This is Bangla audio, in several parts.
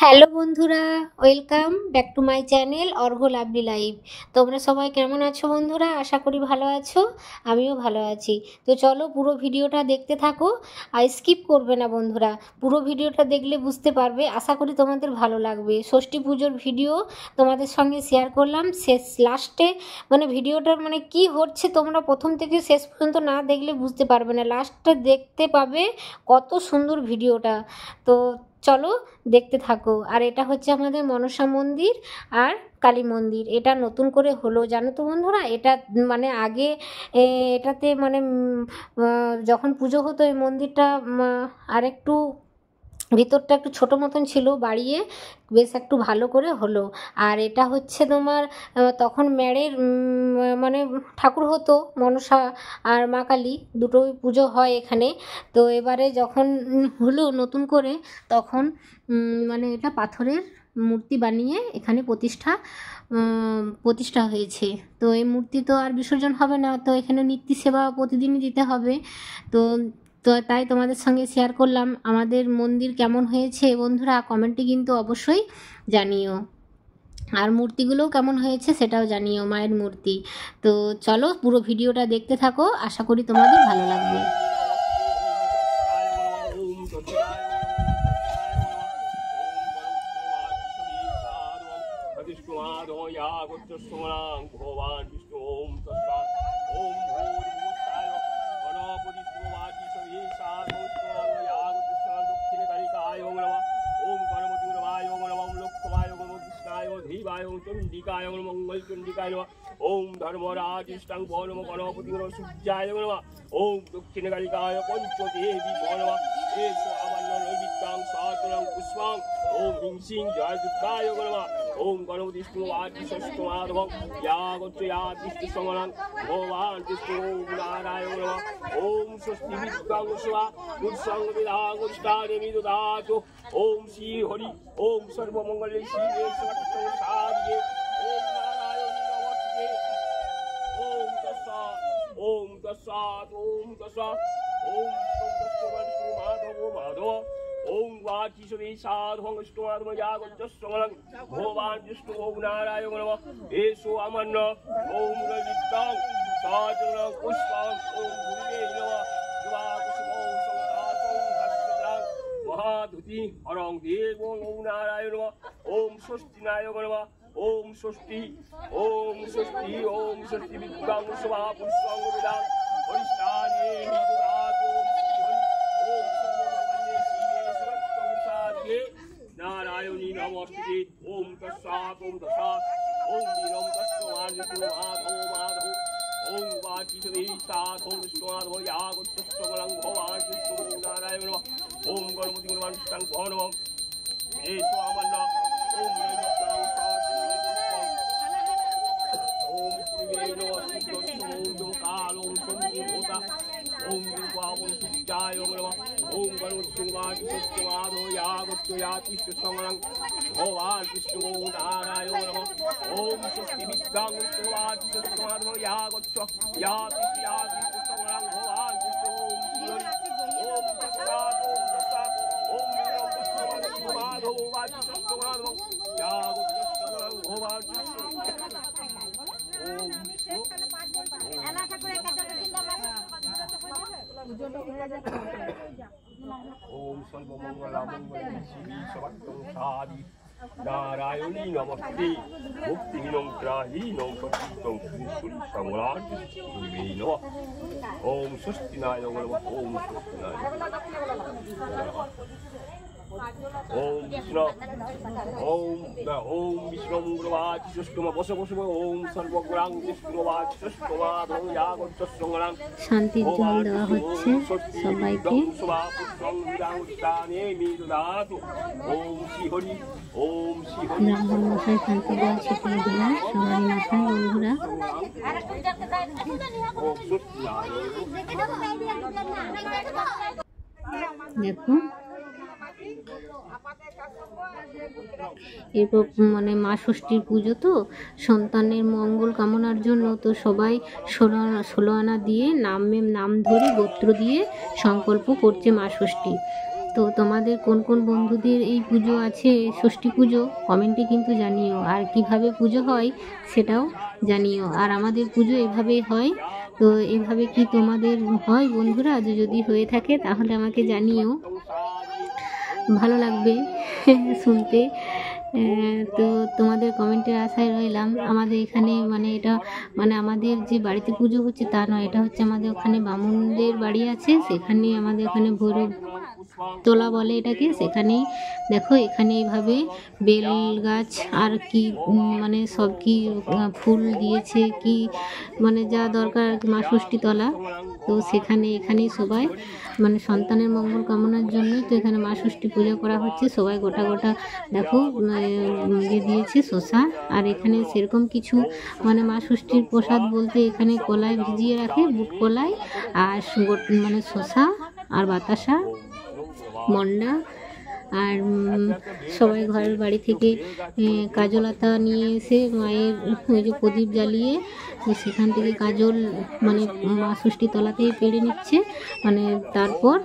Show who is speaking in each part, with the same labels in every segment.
Speaker 1: হ্যালো বন্ধুরা, welcome back to my channel Argha lovely life. তোমরা সবাই কেমন আছো বন্ধুরা? আশা করি ভালো আছো, আমিও ভালো আছি। তো চলো পুরো ভিডিওটা দেখতে থাকো, আর স্কিপ করবে না বন্ধুরা। পুরো ভিডিওটা দেখলে বুঝতে পারবে, আশা করি তোমাদের ভালো লাগবে। ষষ্ঠী পুজোর ভিডিও তোমাদের সঙ্গে শেয়ার করলাম। শেষ লাস্টে ভিডিওটার কি হচ্ছে তোমরা প্রথম থেকে শেষ পর্যন্ত না দেখলে বুঝতে পারবে না। লাস্টে দেখতে পাবে কত সুন্দর ভিডিওটা। তো চলো দেখতে থাকো। আর এটা হচ্ছে আমাদের মনসা মন্দির আর কালী মন্দির। এটা নতুন করে হলো জানো তো বন্ধুরা। এটা আগে এটাতে যখন পুজো হতো এই মন্দিরটা আরেকটু ভিতরটা একটু ছোটো মতন ছিল, বাড়িয়ে বেশ একটু ভালো করে হলো। আর এটা হচ্ছে তোমার তখন মেড়ের ঠাকুর হতো, মনসা আর মা কালী দুটোই পুজো হয় এখানে। তো এবারে যখন হলো নতুন করে, তখন এটা পাথরের মূর্তি বানিয়ে এখানে প্রতিষ্ঠা হয়েছে। তো এই মূর্তি তো আর বিসর্জন হবে না, তো এখানে নিত্য সেবা প্রতিদিনই দিতে হবে। তো তো তাই তোমাদের সঙ্গে শেয়ার করলাম আমাদের মন্দির কেমন হয়েছে বন্ধুরা। কমেন্টে কিন্তু অবশ্যই জানিও, আর মূর্তিগুলোও কেমন হয়েছে সেটাও জানিও, মায়ের মূর্তি। তো চলো পুরো ভিডিওটা দেখতে থাকো, আশা করি তোমাদের ভালো লাগবে।
Speaker 2: चंडिकाय मंगल चंडिकाय ओम धर्मराजिष्टां नमः गणपति सूर्याय नमः ओम दक्षिण कालिकाय पंचदेवी नमः एषो आमन्नो नैमित्तां सातरं पुष्पां ओम हिंसिं जय दुर्गाय नमः ओम गणपति विष्णुवादिष्टमाधवं यागोच्चयादिष्टसमनं भगवान् विष्णु नारायण नमः ओम स्वस्ति विद्वां शिवा दुर्संगविदागोष्ठानि ददातु ओम श्री हरि ओम सर्वमंगले शिवे सर्वसाधिके ओम नारायण नमस्ते ओम तस्सात् ओम तस्सात् ओम तस्सात् ओम विष्णु माधव माधव ओम वाचीश्वरी साधवं विष्णुमाधव यागोच्चसमनं भगवान् विष्णु नारायण नमः एषो अमन्न ओम रजितां साधनं पुष्पां ओम गुरुवे नमः महाधुति हरं देवं ओम नारायण नमः ओम स्वस्तिनाय नमः ओम स्वस्ति ओम स्वस्ति ओम स्वस्ति विद्वां सभा पुष्पं विदां हरिष्ठानि ददातु ओम सर्वमंगले शिवे सर्वं साधिके नारायणी नमस्ते ओम तस्सात् ओम तस्सात् ओम वीरं तस्मात् माधव माधव ओम वाचीश्वरी साधवं विष्णुमाधव यागोच्चसमनं भगवान् विष्णु नारायण नमः ओम गणपति गणवानुष्ठां नमः एषो आमन्न ओम नैमित्तां साधुं ओम श्रीवेणो सिद्धों कालो संजीवोता ओम दुर्गावं सूर्याय नमः ओम गणपति वाचीश्वराधो यागोच्चयातिष्ठसमनं भगवान् विष्णु नारायण नमः ओम स्वस्ति विद्वां विष्णुवाचिष्ठसमनं यागोच्चयातिष्ठसमनं भगवान् विष्णु ओम तस्सात् ओम माधव वाचीश्वराधो यागोच्चसमनं भगवान् विष्णु ओम ओम सर्वमंगलामंगले शिवे सर्वं साधि नारायणी नमस्ते मुक्तिहीनं ग्राहीनं पतितं श्रीशूल समराजिष्ठुवे नमः ओम स्वस्तिनाय नमः ओम स्वस्तिनाय ओम विष्णु ओम विष्णु गुरुवाचिष्टम बस बस ओम सर्वग्रां विष्णुवाचिष्टमाधव यागोच्चसमनं
Speaker 1: শান্তির জল দেওয়া হচ্ছে সবাইকে।
Speaker 2: ओम श्री हरि ओम श्री हरि
Speaker 1: ব্রাহ্মণ মশাই শান্তি জল ছিটিয়ে দিলেন সবার মাথায় বন্ধুরা। দেখো এরপর মা ষষ্ঠীর পুজো, তো সন্তানের মঙ্গল কামনার জন্য তো সবাই 16 আনা দিয়ে নাম ধরে গোত্র দিয়ে সংকল্প করছে মা ষষ্ঠী। তো তোমাদের কোন কোন বন্ধুদের এই পুজো আছে, ষষ্ঠী পুজো, কমেন্টে কিন্তু জানিও। আর কিভাবে পুজো হয় সেটাও জানিও। আর আমাদের পুজো এভাবেই হয়। তো এভাবে কি তোমাদের হয় বন্ধুরা? যদি হয়ে থাকে তাহলে আমাকে জানিও, ভালো লাগবে শুনতে। তো তোমাদের কমেন্টের আশায় রইলাম। আমাদের এখানে মানে এটা মানে আমাদের যে বাড়িতে পুজো হচ্ছে তা নয়, এটা হচ্ছে আমাদের ওখানে বামুনদের বাড়ি আছে, সেখানে আমাদের ওখানে ভৈরব তোলা বলে এটাকে। সেখানেই দেখো, এখানে এইভাবে বেল গাছ আর কি মানে সব কি ফুল দিয়েছে, কি মানে যা দরকার আর কি, মা ষষ্ঠী তলা। তো এখানেই সবাই মানে সন্তানের মঙ্গল কামনার জন্যই তো এখানে মা ষষ্ঠী পূজা করা হচ্ছে। সবাই গোটা গোটা দেখো ইয়ে দিয়েছে শসা। আর এখানে সেরকম কিছু মানে মা ষষ্ঠীর প্রসাদ বলতে এখানে কলাই ভিজিয়ে রাখে, বুট কলাই আর মানে শসা আর বাতাসা, মন্ডা। আর সবাই ঘরের বাড়ি থেকে কাজলতা নিয়ে এসে মায়ের ওই যে প্রদীপ জ্বালিয়ে সেখান থেকে কাজল মানে মা ষষ্ঠী তলাতেই পেড়ে নিচ্ছে। মানে তারপর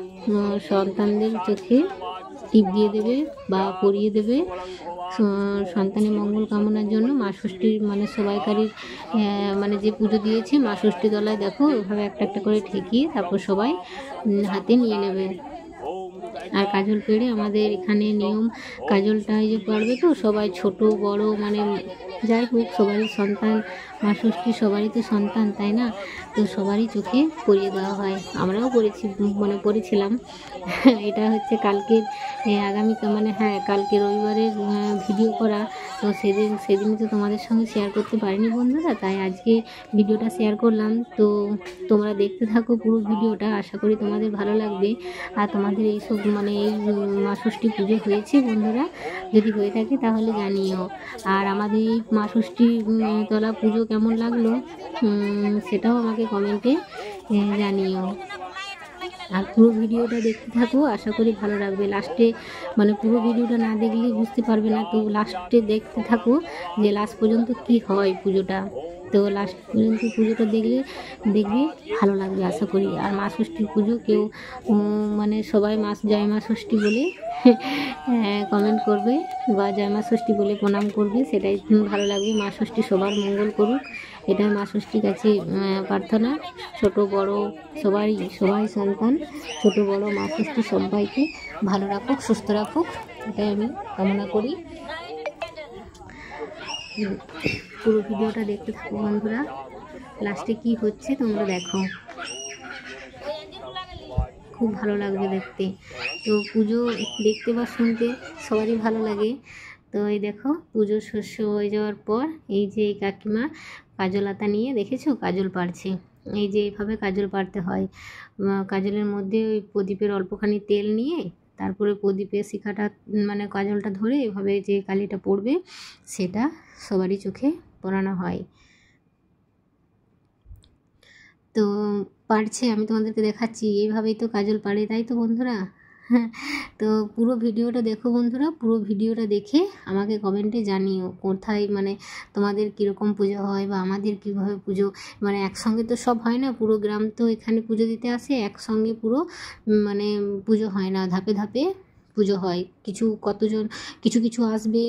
Speaker 1: সন্তানদের চোখে টিপ দিয়ে দেবে বা পরিয়ে দেবে সন্তানের মঙ্গল কামনার জন্য। মা ষষ্ঠীর মানে সবাইকারই মানে যে পুজো দিয়েছে মা ষষ্ঠী তলায় দেখো ওইভাবে একটা একটা করে ঠেকিয়ে তারপর সবাই হাতে নিয়ে নেবে। আর কাজল পেড়ে আমাদের এখানে নিয়ম, কাজলটা এই যে পারবে তো সবাই ছোট বড় মানে যাই হোক সবারই সন্তান, মা ষষ্ঠী সবারই তো সন্তান, তাই না? তো সবারই চোখে পরিয়ে দেওয়া হয়। আমরাও পড়েছি, মানে পড়েছিলাম। এটা হচ্ছে কালকের আগামী মানে হ্যাঁ কালকে রবিবারের ভিডিও করা। তো সেদিন তো তোমাদের সঙ্গে শেয়ার করতে পারিনি বন্ধুরা, তাই আজকে ভিডিওটা শেয়ার করলাম। তো তোমরা দেখতে থাকো পুরো ভিডিওটা, আশা করি তোমাদের ভালো লাগবে। আর তোমাদের এইসব মানে এই মা ষষ্ঠী পুজো হয়েছে বন্ধুরা? যদি হয়ে থাকে তাহলে জানিও। আর আমাদের এই মা ষষ্ঠী তলা পুজো কেমন লাগলো সেটাও আমাকে কমেন্টে জানিও। আর পুরো ভিডিওটা দেখতে থাকো, আশা করি ভালো লাগবে। লাস্টে মানে পুরো ভিডিওটা না দেখলে বুঝতে পারবে না, তো লাস্টে দেখতে থাকো যে লাস্ট পর্যন্ত কি হয় পুজোটা। তো লাস্ট পর্যন্ত পুজোটা দেখবে ভালো লাগবে আশা করি। আর মা ষষ্ঠীর পুজো কেউ মানে সবাই জয় মা ষষ্ঠী বলে কমেন্ট করবে বা জয় মা ষষ্ঠী বলে প্রণাম করবে, সেটাই ভালো লাগবে। মা ষষ্ঠী সবার মঙ্গল করুক, এটাই মা ষষ্ঠীর কাছে প্রার্থনা। ছোট বড় সবাই সন্তান, ছোট বড় মা ষষ্ঠী সবাইকে ভালো রাখুক, সুস্থ রাখুক, এটাই আমি কামনা করি। পুরো ভিডিওটা দেখতে থাকো বন্ধুরা, লাস্টে কি হচ্ছে তোমরা দেখো, খুব ভালো লাগবে দেখতে। তো পুজো দেখতে বা শুনতে সবারই ভালো লাগে। তো এই দেখো পুজোর শস্য হয়ে যাওয়ার পর এই যে এই কাকিমা কাজলতা নিয়ে দেখেছো কাজল পাড়ছে। এই যে এইভাবে কাজল পাড়তে হয়। কাজলের মধ্যে ওই প্রদীপের অল্পখানি তেল নিয়ে তারপরে প্রদীপের শিখাটা মানে কাজলটা ধরে এভাবে যে কালিটা পড়বে সেটা সবারই চোখে পরানো হয়। তো পারছে, আমি তোমাদেরকে দেখাচ্ছি, এইভাবেই তো কাজল পাড়ে, তাই তো বন্ধুরা? তো পুরো ভিডিওটা দেখো বন্ধুরা, পুরো ভিডিওটা দেখে আমাকে কমেন্টে জানিও কোথায় মানে তোমাদের কীরকম পুজো হয় বা আমাদের কীভাবে পুজো মানে একসঙ্গে তো সব হয় না, পুরো গ্রাম তো এখানে পুজো দিতে আসে, একসঙ্গে পুরো মানে পুজো হয় না, ধাপে ধাপে পুজো হয়। কিছু আসবে,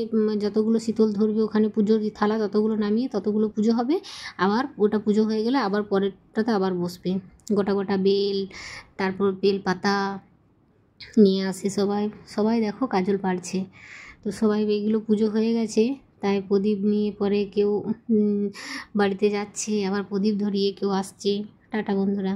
Speaker 1: যতগুলো শীতল ধরবে ওখানে পুজোর থালা ততগুলো নামিয়ে ততগুলো পুজো হবে। আবার ওটা পুজো হয়ে গেলে আবার পরেরটাতে আবার বসবে। গোটা গোটা বেল, তারপর বেল পাতা নিয়ে আসে সবাই দেখো কাজল পাড়ছে। তো সবাই এগুলো পুজো হয়ে গেছে, তাই প্রদীপ নিয়ে পরে কেউ বাড়িতে যাচ্ছে, আবার প্রদীপ ধরিয়ে কেউ আসছে। টাটা বন্ধুরা।